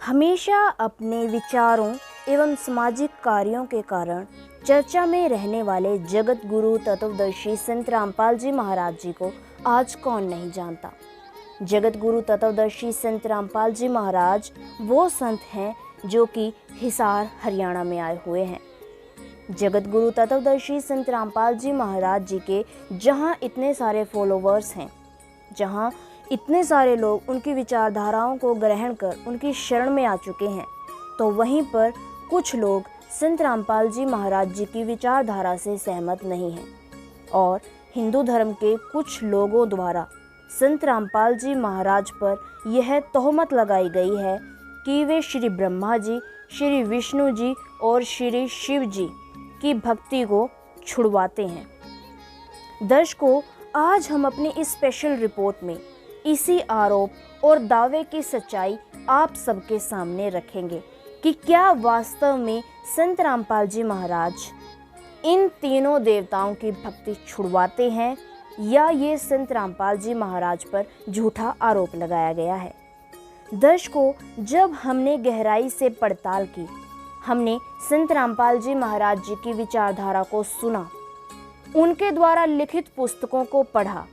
हमेशा अपने विचारों एवं सामाजिक कार्यों के कारण चर्चा में रहने वाले जगत गुरु तत्वदर्शी संत रामपाल जी महाराज जी को आज कौन नहीं जानता। जगत गुरु तत्वदर्शी संत रामपाल जी महाराज वो संत हैं जो कि हिसार हरियाणा में आए हुए हैं। जगत गुरु तत्वदर्शी संत रामपाल जी महाराज जी के जहाँ इतने सारे फॉलोवर्स हैं, जहाँ इतने सारे लोग उनकी विचारधाराओं को ग्रहण कर उनकी शरण में आ चुके हैं, तो वहीं पर कुछ लोग संत रामपाल जी महाराज जी की विचारधारा से सहमत नहीं हैं और हिंदू धर्म के कुछ लोगों द्वारा संत रामपाल जी महाराज पर यह तोहमत लगाई गई है कि वे श्री ब्रह्मा जी, श्री विष्णु जी और श्री शिव जी की भक्ति को छुड़वाते हैं। दर्शकों, आज हम अपनी इस स्पेशल रिपोर्ट में इसी आरोप और दावे की सच्चाई आप सबके सामने रखेंगे कि क्या वास्तव में संत रामपाल जी महाराज इन तीनों देवताओं की भक्ति छुड़वाते हैं या ये संत रामपाल जी महाराज पर झूठा आरोप लगाया गया है। दर्शकों, जब हमने गहराई से पड़ताल की, हमने संत रामपाल जी महाराज जी की विचारधारा को सुना, उनके द्वारा लिखित पुस्तकों को पढ़ा,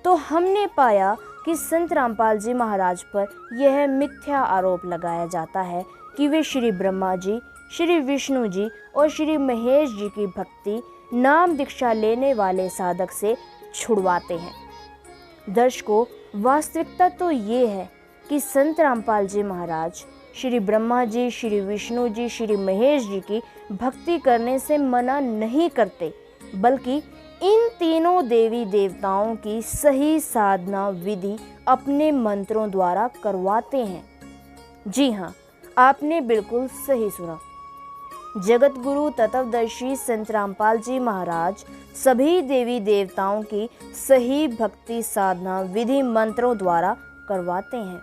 तो हमने पाया कि संत रामपाल जी महाराज पर यह मिथ्या आरोप लगाया जाता है कि वे श्री ब्रह्मा जी, श्री विष्णु जी और श्री महेश जी की भक्ति नाम दीक्षा लेने वाले साधक से छुड़वाते हैं। दर्शकों, वास्तविकता तो ये है कि संत रामपाल जी महाराज श्री ब्रह्मा जी, श्री विष्णु जी, श्री महेश जी की भक्ति करने से मना नहीं करते, बल्कि इन तीनों देवी देवताओं की सही साधना विधि अपने मंत्रों द्वारा करवाते हैं। जी हाँ, आपने बिल्कुल सही सुना। जगत गुरु तत्वदर्शी संत रामपाल जी महाराज सभी देवी देवताओं की सही भक्ति साधना विधि मंत्रों द्वारा करवाते हैं।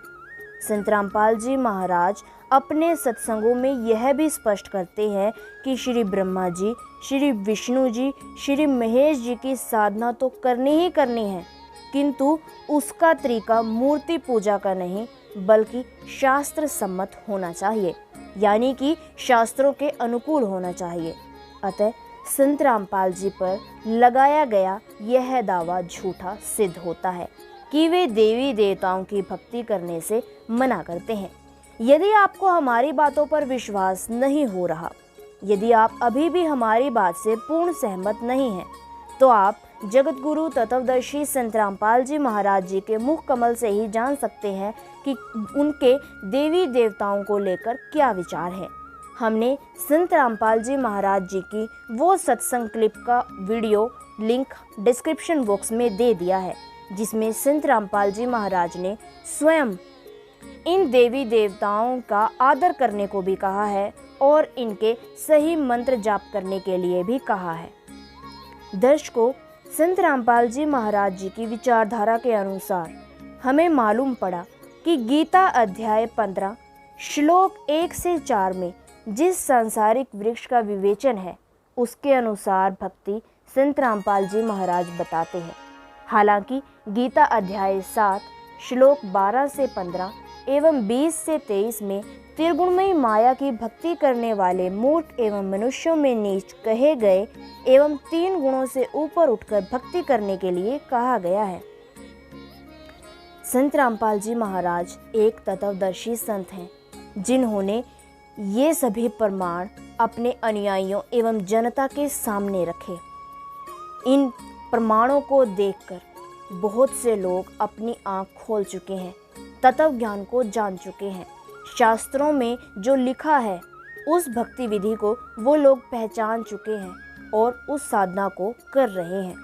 संत रामपाल जी महाराज अपने सत्संगों में यह भी स्पष्ट करते हैं कि श्री ब्रह्मा जी, श्री विष्णु जी, श्री महेश जी की साधना तो करनी ही करनी है, किंतु उसका तरीका मूर्ति पूजा का नहीं बल्कि शास्त्र सम्मत होना चाहिए, यानी कि शास्त्रों के अनुकूल होना चाहिए। अतः संत रामपाल जी पर लगाया गया यह दावा झूठा सिद्ध होता है कि वे देवी देवताओं की भक्ति करने से मना करते हैं। यदि आपको हमारी बातों पर विश्वास नहीं हो रहा, यदि आप अभी भी हमारी बात से पूर्ण सहमत नहीं हैं, तो आप जगत गुरु तत्वदर्शी संत रामपाल जी महाराज जी के मुख कमल से ही जान सकते हैं कि उनके देवी देवताओं को लेकर क्या विचार है। हमने संत रामपाल जी महाराज जी की वो सत्संग क्लिप का वीडियो लिंक डिस्क्रिप्शन बॉक्स में दे दिया है, जिसमें संत रामपाल जी महाराज ने स्वयं इन देवी देवताओं का आदर करने को भी कहा है और इनके सही मंत्र जाप करने के लिए भी कहा है। दर्शकों, संत रामपाल जी महाराज जी की विचारधारा के अनुसार हमें मालूम पड़ा कि गीता अध्याय 15 श्लोक 1 से 4 में जिस सांसारिक वृक्ष का विवेचन है, उसके अनुसार भक्ति संत रामपाल जी महाराज बताते हैं। हालांकि गीता अध्याय 7 श्लोक 12 से 15 एवं 20 से 23 में त्रिगुणमयी माया की भक्ति करने वाले मूर्ख एवं मनुष्यों में नीच कहे गए एवं 3 गुणों से ऊपर उठकर भक्ति करने के लिए कहा गया है। संत रामपाल जी महाराज एक तत्वदर्शी संत हैं, जिन्होंने ये सभी प्रमाण अपने अनुयायियों एवं जनता के सामने रखे। इन प्रमाणों को देखकर बहुत से लोग अपनी आंख खोल चुके हैं, तत्व ज्ञान को जान चुके हैं। शास्त्रों में जो लिखा है उस भक्ति विधि को वो लोग पहचान चुके हैं और उस साधना को कर रहे हैं।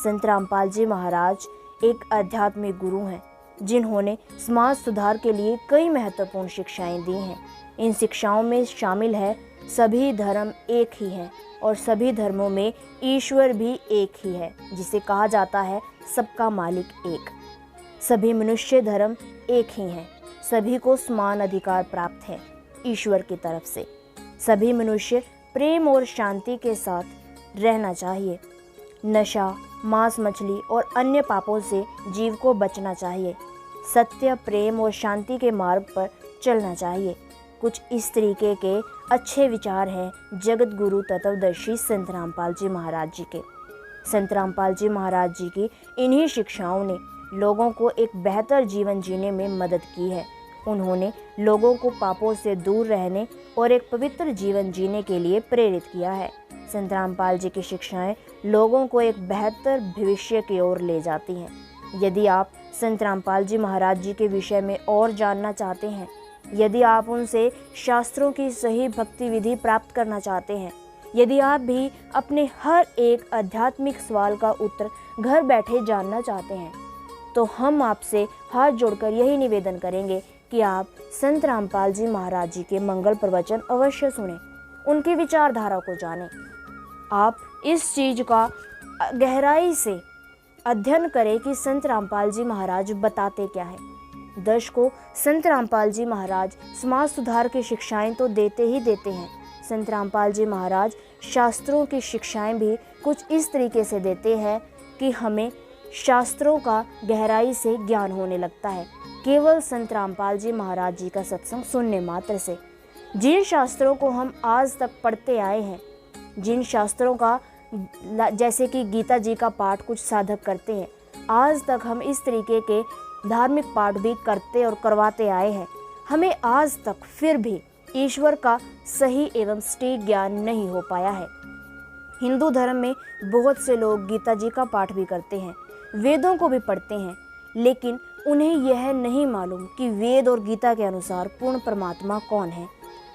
संत रामपाल जी महाराज एक आध्यात्मिक गुरु हैं, जिन्होंने समाज सुधार के लिए कई महत्वपूर्ण शिक्षाएं दी हैं। इन शिक्षाओं में शामिल है सभी धर्म एक ही हैं और सभी धर्मों में ईश्वर भी एक ही है, जिसे कहा जाता है सबका मालिक एक। सभी मनुष्य धर्म एक ही हैं, सभी को समान अधिकार प्राप्त है ईश्वर की तरफ से। सभी मनुष्य प्रेम और शांति के साथ रहना चाहिए। नशा, मांस मछली और अन्य पापों से जीव को बचना चाहिए। सत्य, प्रेम और शांति के मार्ग पर चलना चाहिए। कुछ इस तरीके के अच्छे विचार हैं जगत गुरु तत्वदर्शी संत रामपाल जी महाराज जी के। संत रामपाल जी महाराज जी की इन्हीं शिक्षाओं ने लोगों को एक बेहतर जीवन जीने में मदद की है। उन्होंने लोगों को पापों से दूर रहने और एक पवित्र जीवन जीने के लिए प्रेरित किया है। संत रामपाल जी की शिक्षाएं लोगों को एक बेहतर भविष्य की ओर ले जाती हैं। यदि आप संत रामपाल जी महाराज जी के विषय में और जानना चाहते हैं, यदि आप उनसे शास्त्रों की सही भक्ति विधि प्राप्त करना चाहते हैं, यदि आप भी अपने हर एक आध्यात्मिक सवाल का उत्तर घर बैठे जानना चाहते हैं, तो हम आपसे हाथ जोड़कर यही निवेदन करेंगे कि आप संत रामपाल जी महाराज जी के मंगल प्रवचन अवश्य सुनें, उनकी विचारधारा को जानें। आप इस चीज़ का गहराई से अध्ययन करें कि संत रामपाल जी महाराज बताते क्या है। दर्शकों, संत रामपाल जी महाराज समाज सुधार की शिक्षाएं तो देते ही देते हैं। संत रामपाल जी महाराज शास्त्रों की शिक्षाएं भी कुछ इस तरीके से देते हैं कि हमें शास्त्रों का गहराई से ज्ञान होने लगता है केवल संत रामपाल जी महाराज जी का सत्संग सुनने मात्र से। जिन शास्त्रों को हम आज तक पढ़ते आए हैं, जिन शास्त्रों का जैसे कि गीता जी का पाठ कुछ साधक करते हैं, आज तक हम इस तरीके के धार्मिक पाठ भी करते और करवाते आए हैं, हमें आज तक फिर भी ईश्वर का सही एवं सटीक ज्ञान नहीं हो पाया है। हिंदू धर्म में बहुत से लोग गीता जी का पाठ भी करते हैं, वेदों को भी पढ़ते हैं, लेकिन उन्हें यह नहीं मालूम कि वेद और गीता के अनुसार पूर्ण परमात्मा कौन है।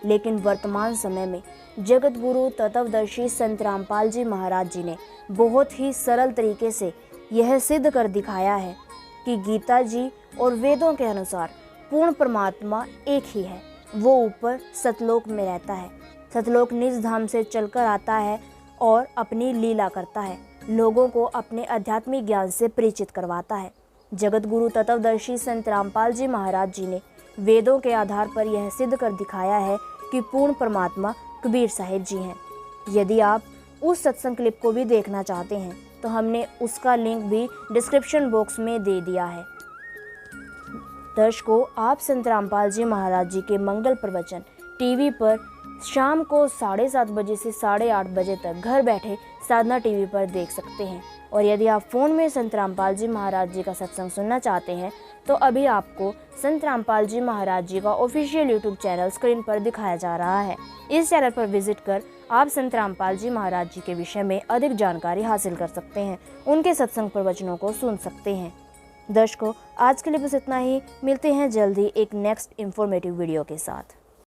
लेकिन वर्तमान समय में जगत गुरु तत्वदर्शी संत रामपाल जी महाराज जी ने बहुत ही सरल तरीके से यह सिद्ध कर दिखाया है कि गीता जी और वेदों के अनुसार पूर्ण परमात्मा एक ही है। वो ऊपर सतलोक में रहता है, सतलोक निज धाम से चलकर आता है और अपनी लीला करता है, लोगों को अपने आध्यात्मिक ज्ञान से परिचित करवाता है। जगत गुरु तत्वदर्शी संत रामपाल जी महाराज जी ने वेदों के आधार पर यह सिद्ध कर दिखाया है कि पूर्ण परमात्मा कबीर साहिब जी हैं। यदि आप उस सत्संग क्लिप को भी देखना चाहते हैं तो हमने उसका लिंक भी डिस्क्रिप्शन बॉक्स में दे दिया है। दर्शकों, आप संत रामपाल जी महाराज जी के मंगल प्रवचन टीवी पर शाम को 7:30 बजे से 8:30 बजे तक घर बैठे साधना टीवी पर देख सकते हैं। और यदि आप फ़ोन में संत रामपाल जी महाराज जी का सत्संग सुनना चाहते हैं तो अभी आपको संत रामपाल जी महाराज जी का ऑफिशियल यूट्यूब चैनल स्क्रीन पर दिखाया जा रहा है। इस चैनल पर विजिट कर आप संत रामपाल जी महाराज जी के विषय में अधिक जानकारी हासिल कर सकते हैं, उनके सत्संग प्रवचनों को सुन सकते हैं। दर्शकों, आज के लिए बस इतना ही। मिलते हैं जल्दी एक नेक्स्ट इंफॉर्मेटिव वीडियो के साथ।